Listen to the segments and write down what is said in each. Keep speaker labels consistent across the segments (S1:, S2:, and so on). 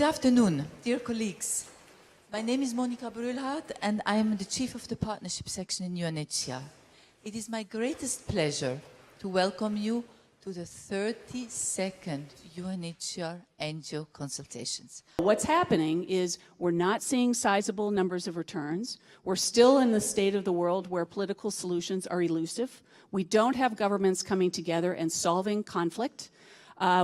S1: afternoon, dear colleagues. My name is Monica Brülhardt, and I am the Chief of the Partnership Section in UNHCR. It is my greatest pleasure to welcome you to the 32nd UNHCR NGO Consultations.
S2: What's happening is we're not seeing sizable numbers of returns. We're still in the state of the world where political solutions are elusive. We don't have governments coming together and solving conflict.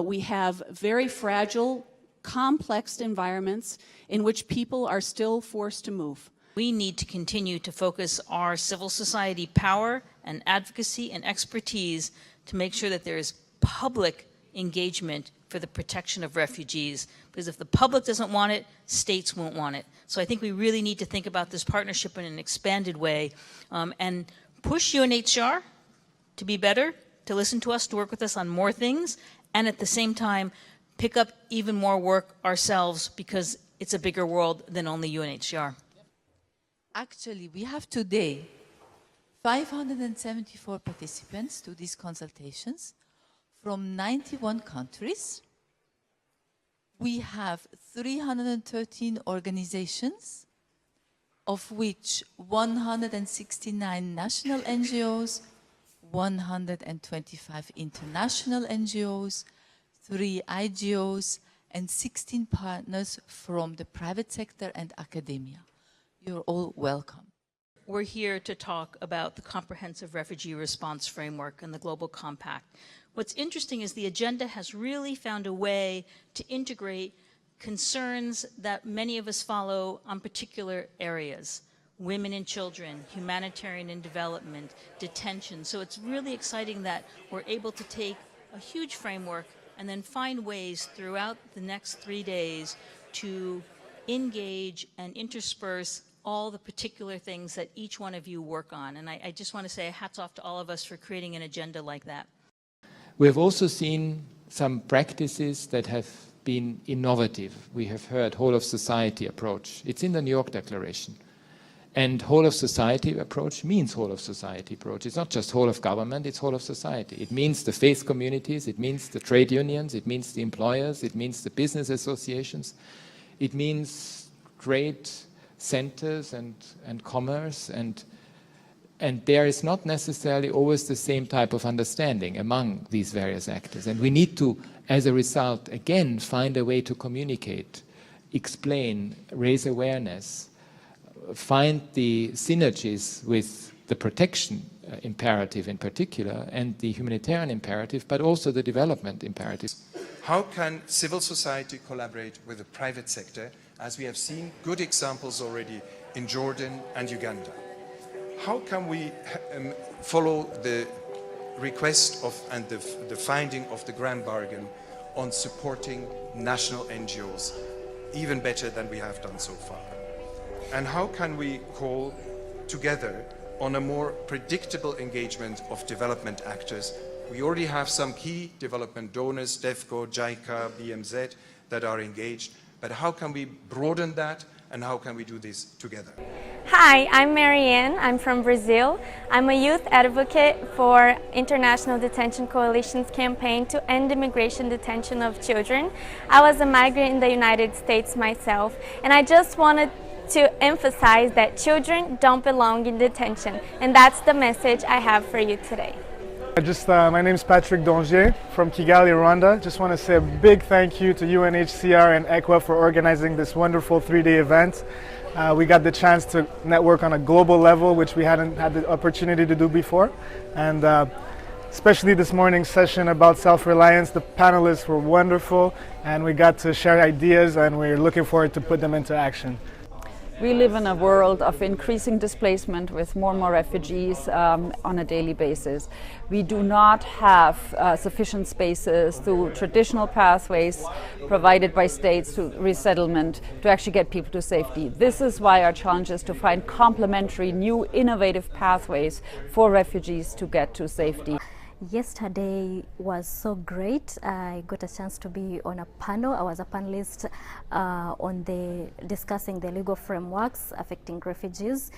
S2: We have very fragile, complex environments in which people are still forced to move.
S3: We need to continue to focus our civil society power and advocacy and expertise to make sure that there is public engagement for the protection of refugees. Because if the public doesn't want it, states won't want it. So I think we really need to think about this partnership in an expanded way and push UNHCR to be better, to listen to us, to work with us on more things, and at the same time, pick up even more work ourselves because it's a bigger world than only UNHCR.
S1: Actually, we have today 574 participants to these consultations from 91 countries. We have 313 organizations, of which 169 national NGOs, 125 international NGOs, 3 IGOs, and 16 partners from the private sector and academia. You're all welcome.
S3: We're here to talk about the Comprehensive Refugee Response Framework and the Global Compact. What's interesting is the agenda has really found a way to integrate concerns that many of us follow on particular areas: women and children, humanitarian and development, detention. So it's really exciting that we're able to take a huge framework and then find ways throughout the next 3 days to engage and intersperse all the particular things that each one of you work on. And I just want to say hats off to all of us for creating an agenda like that.
S4: We have also seen some practices that have been innovative. We have heard whole of society approach. It's in the New York Declaration. And whole of society approach means whole of society approach. It's not just whole of government, it's whole of society. It means the faith communities, it means the trade unions, it means the employers, it means the business associations, it means trade centers and commerce, and there is not necessarily always the same type of understanding among these various actors. And we need to, as a result, again, find a way to communicate, explain, raise awareness, find the synergies with the protection imperative in particular and the humanitarian imperative, but also the development imperative.
S5: How can civil society collaborate with the private sector, as we have seen good examples already in Jordan and Uganda? How can we follow the request of and the finding of the Grand Bargain on supporting national NGOs even better than we have done so far? And how can we call together on a more predictable engagement of development actors? We already have some key development donors, DEFCO, JICA, BMZ, that are engaged. But how can we broaden that, and how can we do this together?
S6: Hi, I'm Marianne. I'm from Brazil. I'm a youth advocate for International Detention Coalition's campaign to end immigration detention of children. I was a migrant in the United States myself, and I just wanted to emphasize that children don't belong in detention, and that's the message I have for you today.
S7: My name is Patrick Dongier from Kigali, Rwanda. Just want to say a big thank you to UNHCR and ECWA for organizing this wonderful 3-day event. We got the chance to network on a global level, which we hadn't had the opportunity to do before. And especially this morning's session about self-reliance, the panelists were wonderful, and we got to share ideas, and we're looking forward to put them into action.
S8: We live in a world of increasing displacement with more and more refugees on a daily basis. We do not have sufficient spaces through traditional pathways provided by states to resettlement to actually get people to safety. This is why our challenge is to find complementary, new, innovative pathways for refugees to get to safety.
S9: Yesterday was so great. I got a chance to be on a panel. I was a panelist on discussing the legal frameworks affecting refugees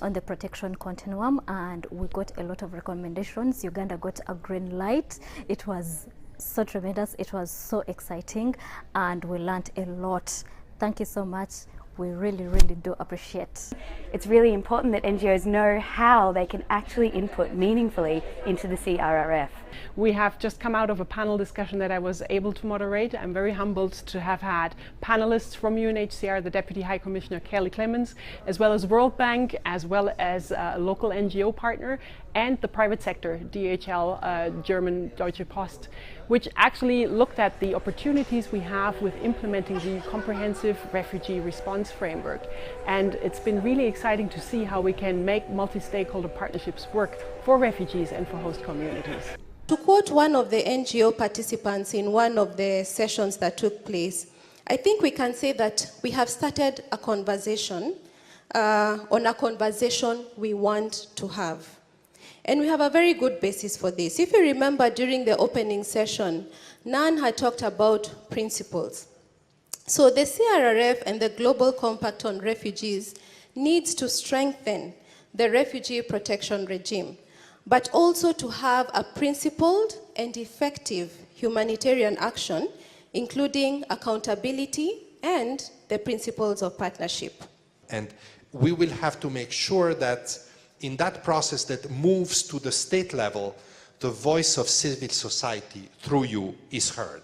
S9: on the protection continuum, and we got a lot of recommendations. Uganda got a green light. It was so tremendous. It was so exciting, and we learned a lot. Thank you so much. We really, really do appreciate.
S10: It's really important that NGOs know how they can actually input meaningfully into the CRRF.
S11: We have just come out of a panel discussion that I was able to moderate. I'm very humbled to have had panelists from UNHCR, the Deputy High Commissioner Kelly Clemens, as well as World Bank, as well as a local NGO partner, and the private sector, DHL, German Deutsche Post, which actually looked at the opportunities we have with implementing the comprehensive refugee response framework. And it's been really exciting to see how we can make multi-stakeholder partnerships work for refugees and for host communities.
S12: To quote one of the NGO participants in one of the sessions that took place, I think we can say that we have started a conversation on a conversation we want to have. And we have a very good basis for this. If you remember during the opening session, Nan had talked about principles. So the CRRF and the Global Compact on Refugees needs to strengthen the refugee protection regime, but also to have a principled and effective humanitarian action, including accountability and the principles of partnership.
S13: And we will have to make sure that in that process that moves to the state level, the voice of civil society through you is heard.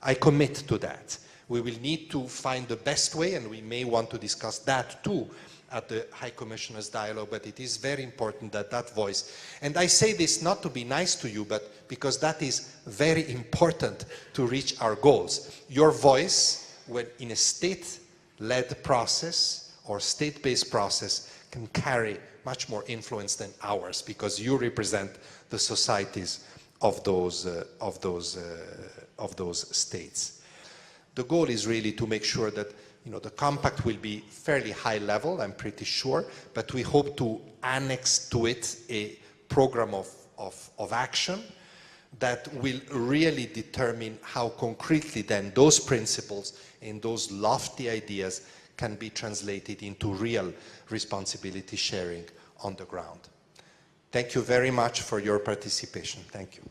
S13: I commit to that. We will need to find the best way, and we may want to discuss that too at the High Commissioner's dialogue, but it is very important that that voice, and I say this not to be nice to you, but because that is very important to reach our goals. Your voice, when in a state-led process or state-based process, can carry much more influence than ours, because you represent the societies of those states. The goal is really to make sure that the compact will be fairly high level, I'm pretty sure, but we hope to annex to it a program of action that will really determine how concretely then those principles and those lofty ideas can be translated into real responsibility sharing on the ground. Thank you very much for your participation. Thank you.